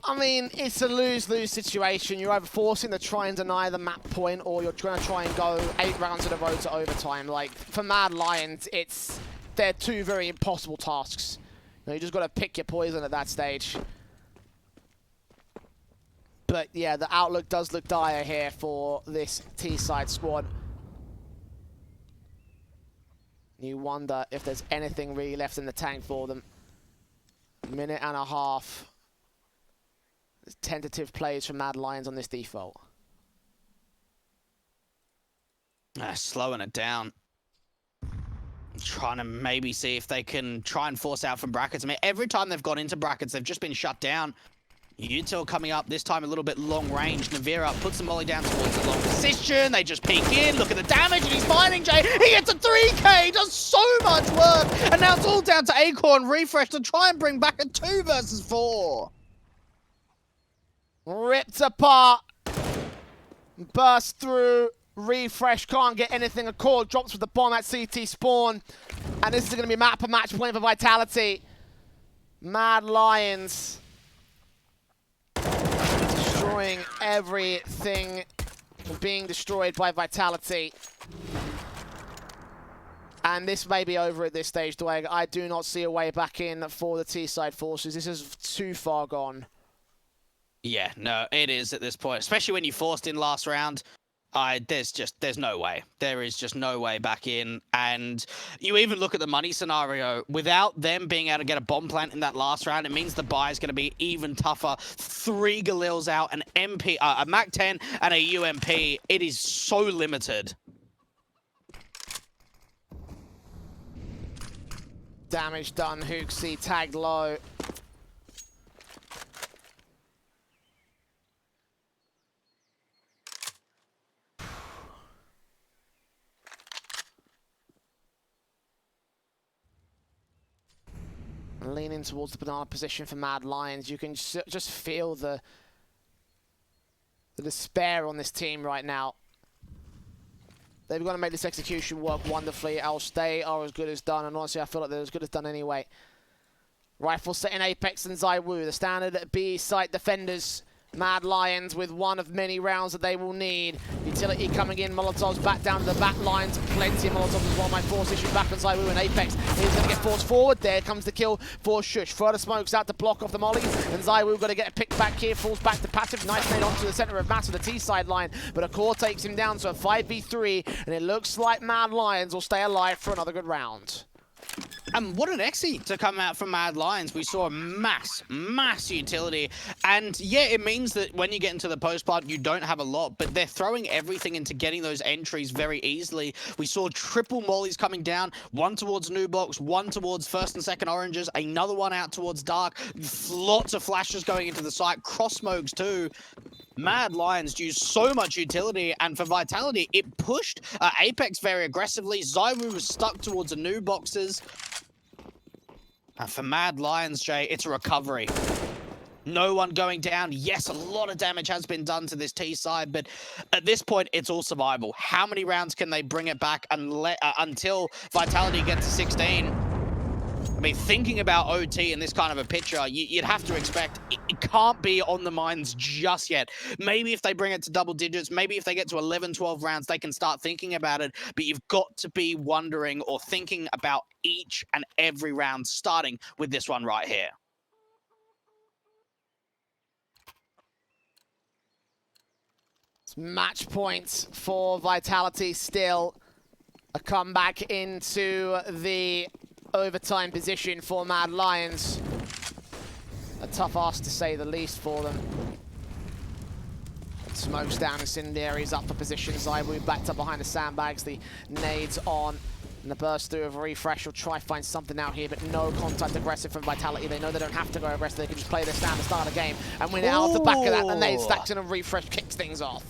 I mean, it's a lose-lose situation. You're either forcing to try and deny the map point, or you're going to try and go 8 rounds in a row to overtime. Like, for Mad Lions, they're 2 very impossible tasks. You just got to pick your poison at that stage. But yeah, the outlook does look dire here for this T-side squad. You wonder if there's anything really left in the tank for them. Minute and a half. Tentative plays from Mad Lions on this default. Slowing it down. Trying to maybe see if they can try and force out from brackets. I mean, every time they've gone into brackets, they've just been shut down. Util coming up, this time a little bit long range. Navira puts the molly down towards the long position. They just peek in, look at the damage, and he's finding Jay. He gets a 3K, he does so much work. And now it's all down to Acorn Refresh to try and bring back a 2 versus 4. Ripped apart. Burst through. Refresh can't get anything. A call drops with the bomb at CT spawn. And this is going to be map a match point for Vitality. Mad Lions destroying everything being destroyed by Vitality. And this may be over at this stage, Dwayne. I do not see a way back in for the T-side forces. This is too far gone. Yeah, no, it is at this point, especially when you forced in last round. There's no way. There is just no way back in. And you even look at the money scenario. Without them being able to get a bomb plant in that last round, it means the buy is going to be even tougher. 3 Galils out, an MP, a MAC-10, and a UMP. It is so limited. Damage done. Hooksy tagged low. Leaning towards the banana position for Mad Lions. You can just feel the despair on this team right now. They've got to make this execution work wonderfully, else they are as good as done. And honestly, I feel like they're as good as done anyway. Rifle set in Apex and ZywOo, the standard B site defenders. Mad Lions with one of many rounds that they will need. Utility coming in, Molotovs back down to the back lines. Plenty of Molotovs as well. My force issue back on ZywOo and Apex. He's going to get forced forward. There comes the kill for Shush. Further smokes out to block off the mollies. And ZywOo got to get a pick back here. Falls back to passive. Nice nade onto the center of mass of the T-side line. But a core takes him down to a 5v3. And it looks like Mad Lions will stay alive for another good round. And what an exit to come out from Mad Lions. We saw a mass utility. And yeah, it means that when you get into the post part, you don't have a lot, but they're throwing everything into getting those entries very easily. We saw triple mollies coming down, one towards new box, one towards first and second oranges, another one out towards dark. Lots of flashes going into the site, cross smokes too. Mad Lions used so much utility, and for Vitality, it pushed Apex very aggressively. ZywOo was stuck towards the new boxes. And for Mad Lions, Jay, it's a recovery. No one going down. Yes, a lot of damage has been done to this T side, but at this point, it's all survival. How many rounds can they bring it back until Vitality gets to 16? I mean, thinking about OT in this kind of a picture, you'd have to expect it can't be on the minds just yet. Maybe if they bring it to double digits, maybe if they get to 11, 12 rounds, they can start thinking about it. But you've got to be wondering or thinking about each and every round, starting with this one right here. It's match points for Vitality still. A comeback into the overtime position for Mad Lions. A tough ask to say the least for them. Smokes down, Incendiaries up for position. Zaiwu backed up behind the sandbags. The nades on. And the burst through of a refresh will try find something out here, but no contact aggressive from Vitality. They know they don't have to go aggressive. They can just play their stand to start a game. And win it out of the back of that. The nade stacks in a refresh, kicks things off.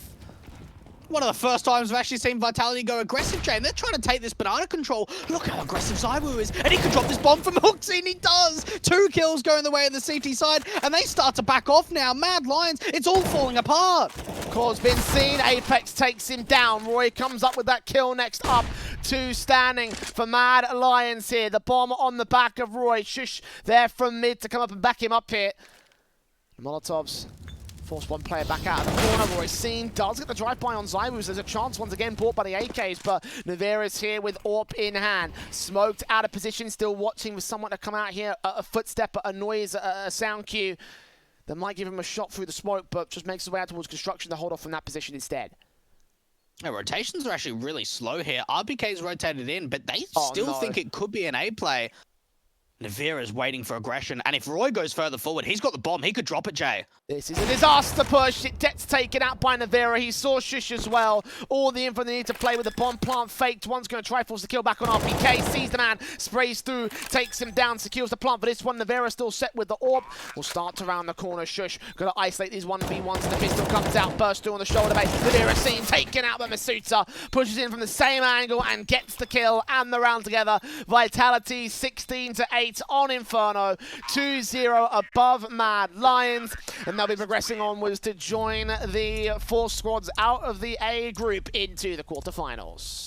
One of the first times we've actually seen Vitality go aggressive, Jay. They're trying to take this banana control. Look how aggressive Zaiwu is. And he can drop this bomb from Hooksy, and he does. 2 kills going the way of the CT side, and they start to back off now. Mad Lions, it's all falling apart. Core's been seen. Apex takes him down. Roy comes up with that kill next up. 2 standing for Mad Lions here. The bomb on the back of Roy. Shush there from mid to come up and back him up here. Molotovs force one player back out of the corner. Roy seen does get the drive-by on Zaiwu. There's a chance once again bought by the AKs, but Navera's here with AWP in hand. Smoked out of position, still watching for someone to come out here. A footstep, a noise, a sound cue that might give him a shot through the smoke, but just makes his way out towards construction to hold off from that position instead. Yeah, rotations are actually really slow here. RBK's rotated in, but they still think it could be an A play. Navera's waiting for aggression, and if Roy goes further forward, he's got the bomb. He could drop it, Jay. This is a disaster push. It gets taken out by Navera. He saw Shush as well. All the info they need to play with the bomb plant faked. One's going to try force the kill back on RPK. Sees the man, sprays through, takes him down, secures the plant. But this one, Navera still set with the AWP. Will start to round the corner. Shush going to isolate these 1v1s. And the pistol comes out, burst through on the shoulder base. Navera seen taken out by Masuta. Pushes in from the same angle and gets the kill and the round together. Vitality 16-8 on Inferno. 2-0 above Mad Lions. And they'll be progressing onwards to join the 4 squads out of the A group into the quarterfinals.